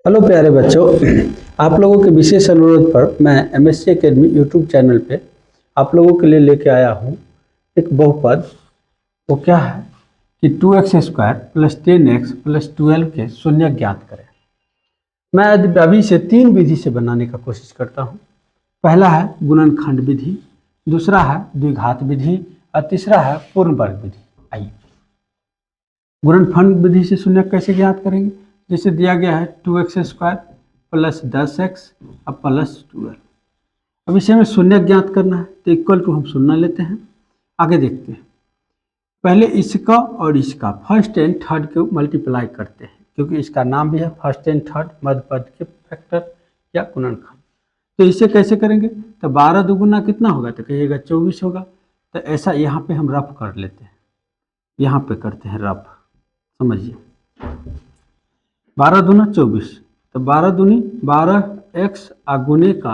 Hello प्यारे बच्चों, आप लोगों के विशेष अनुरोध पर मैं एमएससी एकेडमी यूट्यूब चैनल पे आप लोगों के लिए लेके आया हूँ एक बहुपद। वो क्या है कि 2x² + 10x + 12 के शून्य ज्ञात करें। मैं अभी से 3 विधि से बनाने का कोशिश करता हूँ। पहला है गुणनखंड विधि, दूसरा है द्विघात विधि और तीसरा है पूर्ण वर्ग विधि। आइए गुणनखंड विधि से शून्य कैसे ज्ञात करेंगे। जैसे दिया गया है 2x² + 10x अब +12। अब इसे हमें शून्य ज्ञात करना है तो इक्वल टू हम शून्य लेते हैं। आगे देखते हैं, पहले इसका और इसका फर्स्ट एंड थर्ड को मल्टीप्लाई करते हैं, क्योंकि इसका नाम भी है फर्स्ट एंड थर्ड मध्य पद के फैक्टर या गुणनखंड। तो इसे कैसे करेंगे, तो 12 दुगुना कितना होगा, तो कहिएगा 24 होगा। तो ऐसा यहाँ पे हम रफ कर लेते हैं, यहाँ पे करते हैं रफ, समझिए 12 दूना 24, तो 12 दूनी 12x गुने का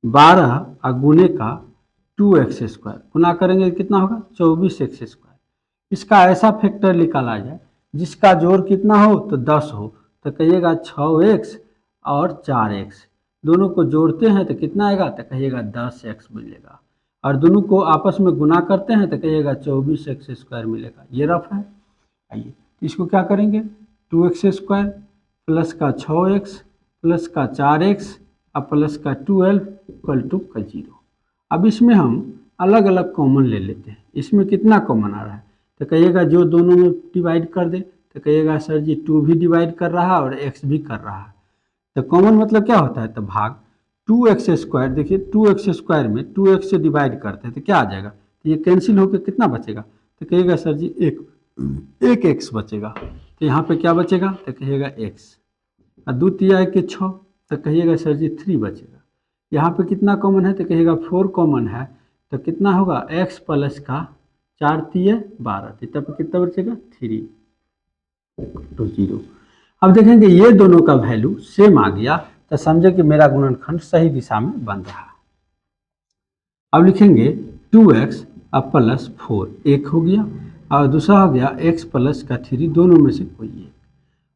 12 गुने का 2x² गुना करेंगे कितना होगा 24x²। इसका ऐसा फैक्टर निकाला जाए जिसका जोड़ कितना हो तो 10 हो, तो कहिएगा 6x और 4x दोनों को जोड़ते हैं तो कितना आएगा, तो कहिएगा 10x मिलेगा। और दोनों को आपस में गुना करते हैं तो कहिएगा 24x² मिलेगा। ये रफ है। आइए इसको क्या करेंगे, 2x² प्लस का 6x प्लस का 4x और प्लस का 12 इक्वल टू का 0। अब इसमें हम अलग अलग कॉमन ले लेते हैं। इसमें कितना कॉमन आ रहा है, तो कहिएगा जो दोनों में डिवाइड कर दे, तो कहिएगा सर जी 2 भी डिवाइड कर रहा है और x भी कर रहा है। तो कॉमन मतलब क्या होता है, तो भाग 2x²। देखिए 2x² में 2x से डिवाइड करते हैं तो क्या आ जाएगा, तो ये कैंसिल होकर कितना बचेगा, तो कहिएगा सर जी एक x बचेगा। तो यहाँ पे क्या बचेगा, तो कहिएगा x और 2 तिया के 6, तो कहिएगा सर जी 3 बचेगा। यहाँ पे कितना कॉमन है, तो कहिएगा 4 कॉमन है, तो कितना होगा x प्लस का 4 तिया 12, तब कितना बचेगा 3 टू 0। अब देखेंगे ये दोनों का वैल्यू सेम आ गया तो समझे कि मेरा गुणनखंड सही दिशा में बन रहा है। अब लिखेंगे 2x अब +4 एक हो गया और दूसरा हो गया x प्लस का 3, दोनों में से कोई एक।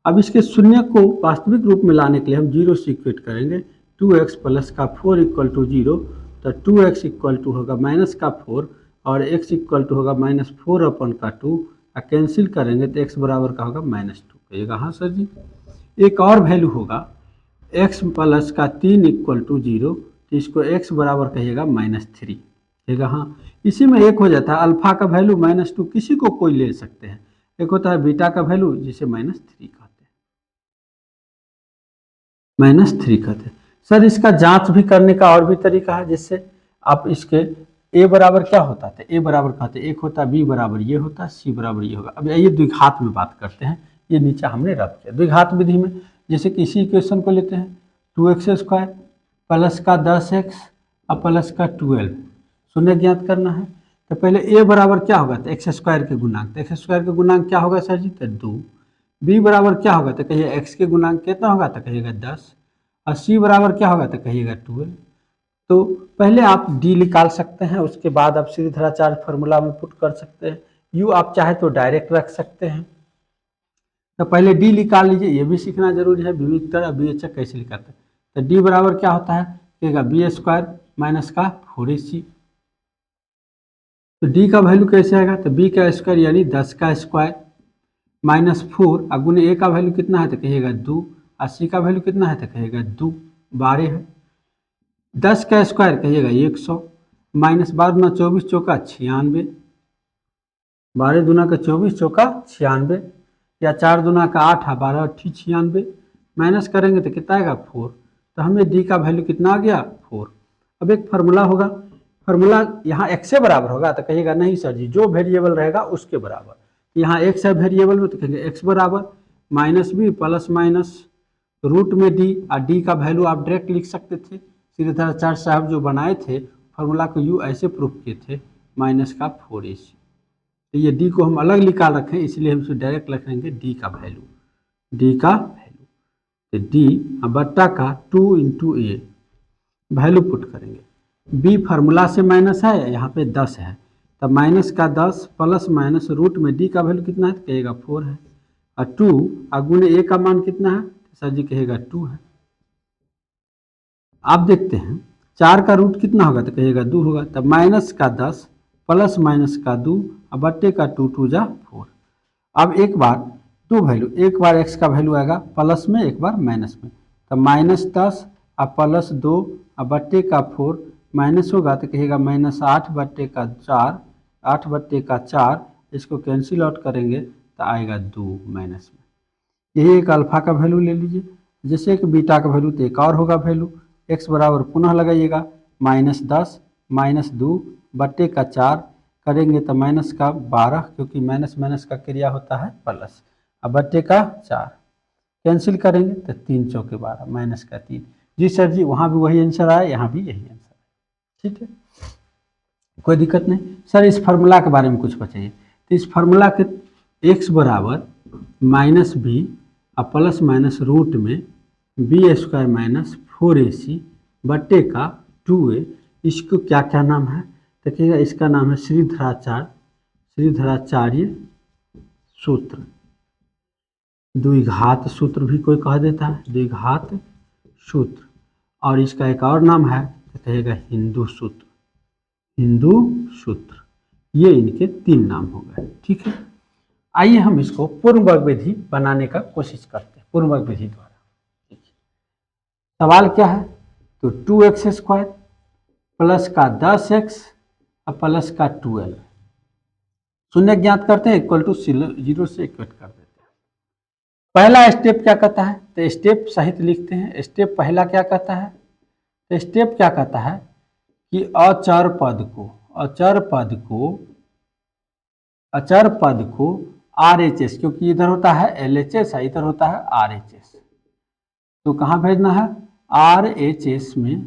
अब इसके शून्य को वास्तविक रूप में लाने के लिए हम 0 से इक्वेट करेंगे। 2x प्लस का 4 इक्वल टू 0, तो 2x इक्वल टू होगा माइनस का 4 और x इक्वल टू होगा -4 अपन का 2 और कैंसिल करेंगे तो x बराबर का होगा -2। कहिएगा हाँ सर जी। एक और वैल्यू होगा x प्लस का 3 इक्वल टू 0, तो इसको x बराबर कहिएगा -3। कहिएगा हाँ। इसी में एक हो जाता है अल्फा का वैल्यू -2, किसी को कोई ले सकते हैं। एक होता है बीटा का वैल्यू जिसे -3 कहते हैं, -3 कहते हैं। सर इसका जांच भी करने का और भी तरीका है, जिससे आप इसके a बराबर क्या होता है, a बराबर कहते हैं एक होता है b बराबर ये होता है, c बराबर ये होगा। अब आइए द्विघात में बात करते हैं। ये नीचे हमने रख दिया द्विघात विधि में। जैसे कि इसी इक्वेशन को लेते हैं 2x² प्लस का 10x और प्लस का 12 शून्य ज्ञात करना है। तो पहले a बराबर क्या होगा, तो x² के गुणांक, तो x² के गुणांक क्या होगा सर जी, तो 2। b बराबर क्या होगा, तो कहिए x के गुणांक कितना होगा, तो कहिएगा 10 और c बराबर क्या होगा, तो कहिएगा 12। तो पहले आप d निकाल सकते हैं, उसके बाद आप सीधेचार्ज फार्मूला में पुट कर सकते हैं। u आप चाहे तो डायरेक्ट रख सकते हैं। तो पहले d निकाल लीजिए, ये भी सीखना जरूरी है विविधता और BHA कैसे निकालते हैं। तो d बराबर क्या होता है, कहेगा b² माइनस का 4ac। तो d का वैल्यू कैसे आएगा, तो b का स्क्वायर यानी 10 का स्क्वायर -4 और गुने a का वैल्यू कितना है, तो कहिएगा 2 और c का वैल्यू कितना है, तो कहिएगा 2 12 है। 10 का स्क्वायर कहिएगा 100 -12 दूना 24 चौका 96, 12 दूना का 24 चौका 96 या 4 दूना का 8 है 12 8 96, माइनस करेंगे तो कितना आएगा 4। तो हमें d का वैल्यू कितना आ गया 4। अब एक फार्मूला होगा, फार्मूला यहाँ x से बराबर होगा, तो कहिएगा नहीं सर जी जो वेरिएबल रहेगा उसके बराबर। यहाँ x है वेरिएबल में, तो कहेंगे x बराबर -b प्लस माइनस रूट में d, और d का वैल्यू आप डायरेक्ट लिख सकते थे। सीधेचार्ज साहब जो बनाए थे फार्मूला को u ऐसे प्रूफ किए थे -4ac। तो ये d को हम अलग निकाल रखें, इसलिए हम इसे डायरेक्ट लिखेंगे d का वैल्यू, तो d बट्टा का 2 × a वैल्यू पुट करेंगे। b फार्मूला से माइनस है, यहाँ पे 10 है, तब माइनस का 10 प्लस माइनस रूट में d का वैल्यू कितना है, तो कहेगा 4 है और 2 और गुने a का मान कितना है सर जी कहिएगा 2 है। आप देखते हैं 4 का रूट कितना होगा, तो कहिएगा 2 होगा। तब माइनस का 10 प्लस माइनस का 2 और बट्टे का 2 2 जा 4। अब एक बार दो वैल्यू, एक बार x का वैल्यू आएगा प्लस में, एक बार माइनस में। तो -10 और प्लस 2 और बट्टे का 4 माइनस होगा तो कहिएगा -8 बट्टे का 4, 8 बट्टे का 4। इसको कैंसिल आउट करेंगे तो आएगा 2 माइनस में। यही एक अल्फा का वैल्यू ले लीजिए। जैसे एक बीटा का वैल्यू तो एक और होगा वैल्यू। x बराबर पुनः लगाइएगा -10 -2 बट्टे का 4 करेंगे तो माइनस का 12, क्योंकि माइनस माइनस का क्रिया होता है प्लस, अब बट्टे का 4 कैंसिल करेंगे तो 3 चौके 12 माइनस का 3। जी सर जी, वहाँ भी वही आंसर आया, यहाँ भी यही आंसर है। ठीक है, कोई दिक्कत नहीं। सर इस फार्मूला के बारे में कुछ बताइए। तो इस फार्मूला के x बराबर -b और प्लस माइनस रूट में b² माइनस 4ac बट्टे का 2a, इसको क्या क्या नाम है, देखिएगा इसका नाम है श्रीधराचार्य सूत्र, द्विघात सूत्र भी कोई कह देता है, द्विघात सूत्र। और इसका एक और नाम है तो कहेगा हिंदू सूत्र, हिंदू सूत्र। ये इनके 3 नाम हो गए। ठीक है, आइए हम इसको पूर्ण वर्ग विधि बनाने का कोशिश करते हैं, पूर्ण वर्ग विधि द्वारा। ठीक है, सवाल क्या है, तो 2x² प्लस का 10x और प्लस का 12 शून्य ज्ञात करते हैं, इक्वल टू 0 से इक्वेट कर देते हैं। पहला स्टेप क्या कहता है, तो स्टेप सहित लिखते हैं। स्टेप पहला क्या कहता है, तो स्टेप क्या कहता है कि अचर पद को RHS, क्योंकि इधर होता है LHS है, इधर होता है RHS, तो कहाँ भेजना है, RHS में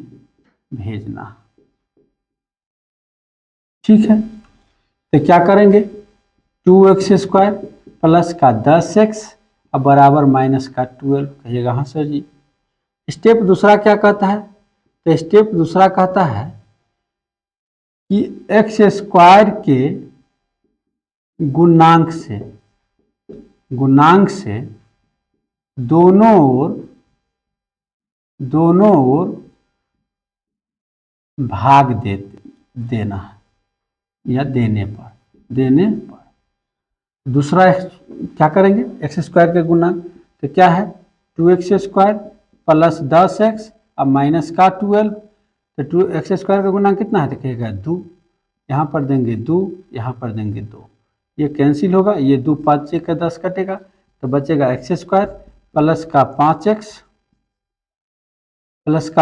भेजना। ठीक है, तो क्या करेंगे, 2x² प्लस का 10x और बराबर माइनस का 12 कहिएगा। हाँ सर जी। स्टेप दूसरा क्या कहता है, तो स्टेप दूसरा कहता है कि x² के गुणांक से दोनों ओर भाग देना है, या देने पर। दूसरा क्या करेंगे, x² के गुणांक, तो क्या है 2x² प्लस 10x और माइनस का 12। तो 2x² का गुणांक कितना है, देखिएगा 2, यहाँ पर देंगे 2, यहाँ पर देंगे 2, ये कैंसिल होगा, ये 2 5 का 10 कटेगा, तो बचेगा x² प्लस का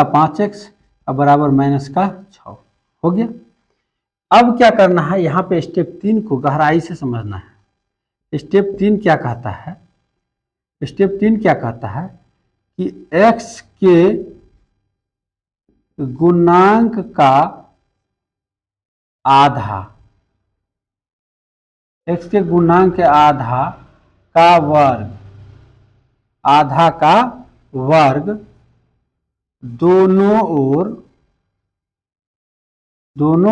5x और बराबर माइनस का 6 हो गया। अब क्या करना है, यहाँ पे स्टेप 3 को गहराई से समझना है। स्टेप 3 क्या कहता है, स्टेप 3 क्या कहता है कि x के गुणांक का आधा, x के गुणांक के आधा का वर्ग दोनों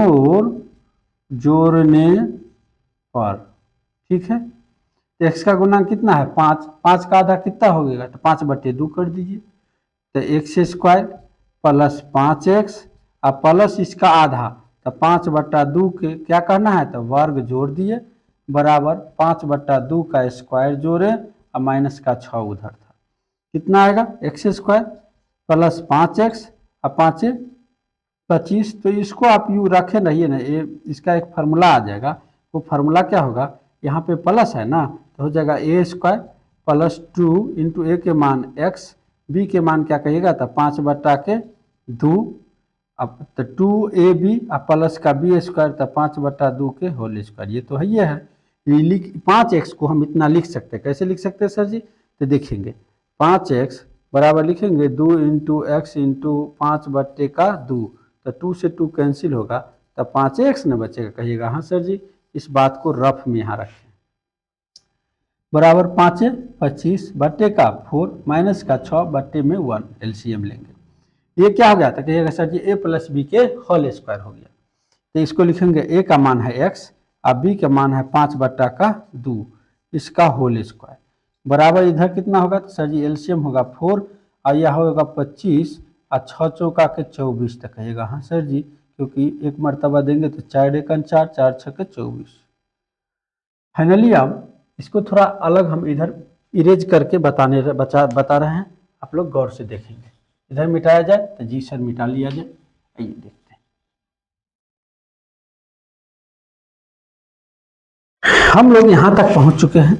ओर जोड़ने पर। ठीक है, तो x का गुणांक कितना है 5, 5 का आधा कितना हो गया, तो 5/2 कर दीजिए। तो x² प्लस 5x और प्लस इसका आधा, तो 5/2 के क्या करना है, तो वर्ग जोड़ दिए, बराबर 5/2 का स्क्वायर जोड़े और माइनस का 6 उधर था, कितना आएगा x² प्लस 5x और 5 25। तो इसको आप यूँ रखे रहिए ना, ये इसका एक फार्मूला आ जाएगा। वो फार्मूला क्या होगा, यहाँ पे प्लस है ना, तो हो जाएगा a² प्लस 2 इंटू a के मान x, b के मान क्या कहिएगा, तो 5/2, अब तो 2ab और प्लस का b² तो 5/2 के होल स्क्वायर। ये तो है, ये है 5x को हम इतना लिख सकते हैं। कैसे लिख सकते हैं सर जी, तो देखेंगे 5x बराबर लिखेंगे 2 इंटू x इंटू 5/2, तो 2 से 2 कैंसिल होगा, तो 5x न बचेगा, कहिएगा हाँ सर जी। इस बात को रफ में यहाँ रखें, बराबर 5 25/4 माइनस का 6/1 एलसीएम लेंगे। ये क्या हो गया, तो कहिएगा सर जी a प्लस बी के होल स्क्वायर हो गया। तो इसको लिखेंगे a का मान है x और b का मान है 5/2 इसका होल स्क्वायर। बराबर इधर कितना होगा, तो सर जी एलसीएम होगा 4 और यह होगा 25 और 6 चौका के 24 तक कहेगा। हाँ सर जी, क्योंकि एक मरतबा देंगे तो 4 एकन 4, 4 छक्के 24। फाइनली अब इसको थोड़ा अलग हम इधर इरेज करके बता रहे हैं, आप लोग गौर से देखेंगे। इधर मिटाया जाए तो जी सर मिटा लिया जाए। आइए देखते हैं। हम लोग यहाँ तक पहुँच चुके हैं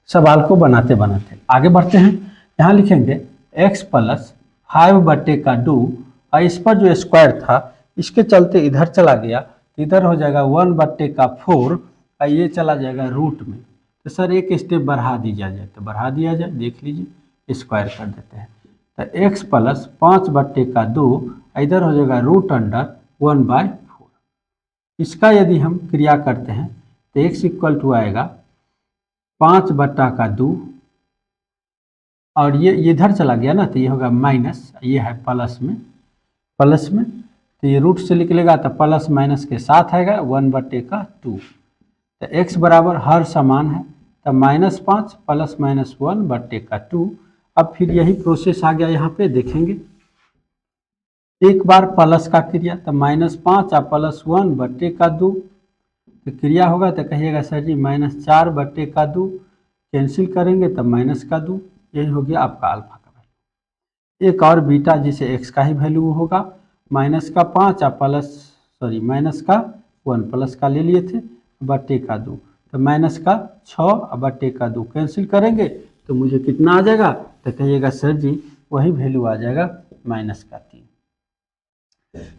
सवाल को बनाते बनाते। आगे बढ़ते हैं। यहाँ लिखेंगे x प्लस 5/2 और इस पर जो स्क्वायर था इसके चलते इधर चला गया, तो इधर हो जाएगा 1/4 और ये चला जाएगा रूट में। तो सर एक स्टेप बढ़ा दिया जाए, तो बढ़ा दिया जाए, देख लीजिए स्क्वायर कर देते हैं। तो x प्लस 5/2 इधर हो जाएगा √1/4। इसका यदि हम क्रिया करते हैं तो x इक्वल टू आएगा 5/2 और ये इधर चला गया ना, तो ये होगा माइनस, ये है प्लस में तो ये रूट से निकलेगा तो प्लस माइनस के साथ आएगा 1/2। तो x बराबर हर समान है, तो -5 प्लस माइनस 1/2। अब फिर यही प्रोसेस आ गया, यहाँ पे देखेंगे एक बार प्लस का क्रिया तो -5 और प्लस 1/2 तो क्रिया होगा, तो कहिएगा सर जी -4/2 कैंसिल करेंगे तो -2, यही हो गया आपका अल्फा का वैल्यू। एक और बीटा जिसे x का ही वैल्यू होगा, -5 और -1 प्लस का ले लिए थे /2, तो -6 और /2 कैंसिल करेंगे तो मुझे कितना आ जाएगा, तो कहिएगा सर जी वही वैल्यू आ जाएगा -3।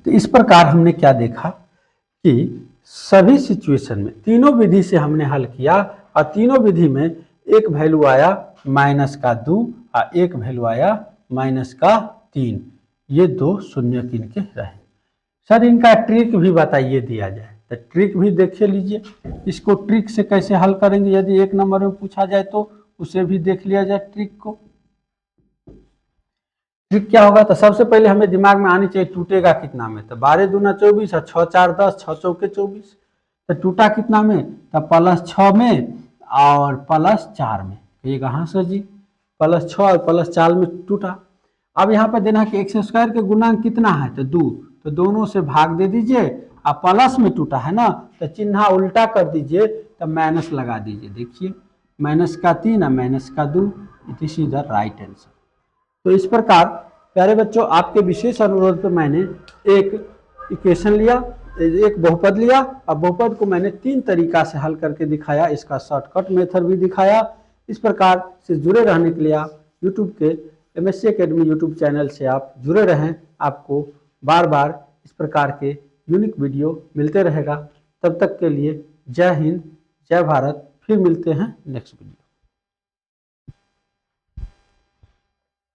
तो इस प्रकार हमने क्या देखा कि सभी सिचुएशन में तीनों विधि से हमने हल किया और तीनों विधि में एक वैल्यू आया -2 और एक वैल्यू आया -3। ये दो शून्य किनके रहे। सर इनका ट्रिक भी बताइए दिया जाए, तो ट्रिक भी देख लीजिए। इसको ट्रिक से कैसे हल करेंगे, यदि 1 नंबर में पूछा जाए तो उसे भी देख लिया जाए ट्रिक को। ट्रिक क्या होगा, तो सबसे पहले हमें दिमाग में आनी चाहिए टूटेगा कितना में, तो 12 दूना 24 और 6 4 10, 6 चौके 24। तो टूटा कितना में, तो +6 में और +4 में। कहिएगा हाँ सर जी, +6 और +4 में टूटा। अब यहाँ पर देना कि x² के गुणांक कितना है, तो 2, तो दोनों से भाग दे दीजिए। अब प्लस में टूटा है ना, तो चिन्ह उल्टा कर दीजिए, तो माइनस लगा दीजिए। देखिए -3 और -2, it is the right answer. तो इस प्रकार प्यारे बच्चों, आपके विशेष अनुरोध पर मैंने एक इक्वेशन लिया, एक बहुपद लिया, और बहुपद को मैंने 3 तरीका से हल करके दिखाया, इसका शॉर्टकट मेथड भी दिखाया। इस प्रकार से जुड़े रहने के लिए आप यूट्यूब के MSc Academy यूट्यूब चैनल से आप जुड़े रहें। आपको बार बार इस प्रकार के यूनिक वीडियो मिलते रहेगा। तब तक के लिए जय हिंद, जय भारत। फिर मिलते हैं नेक्स्ट वीडियो।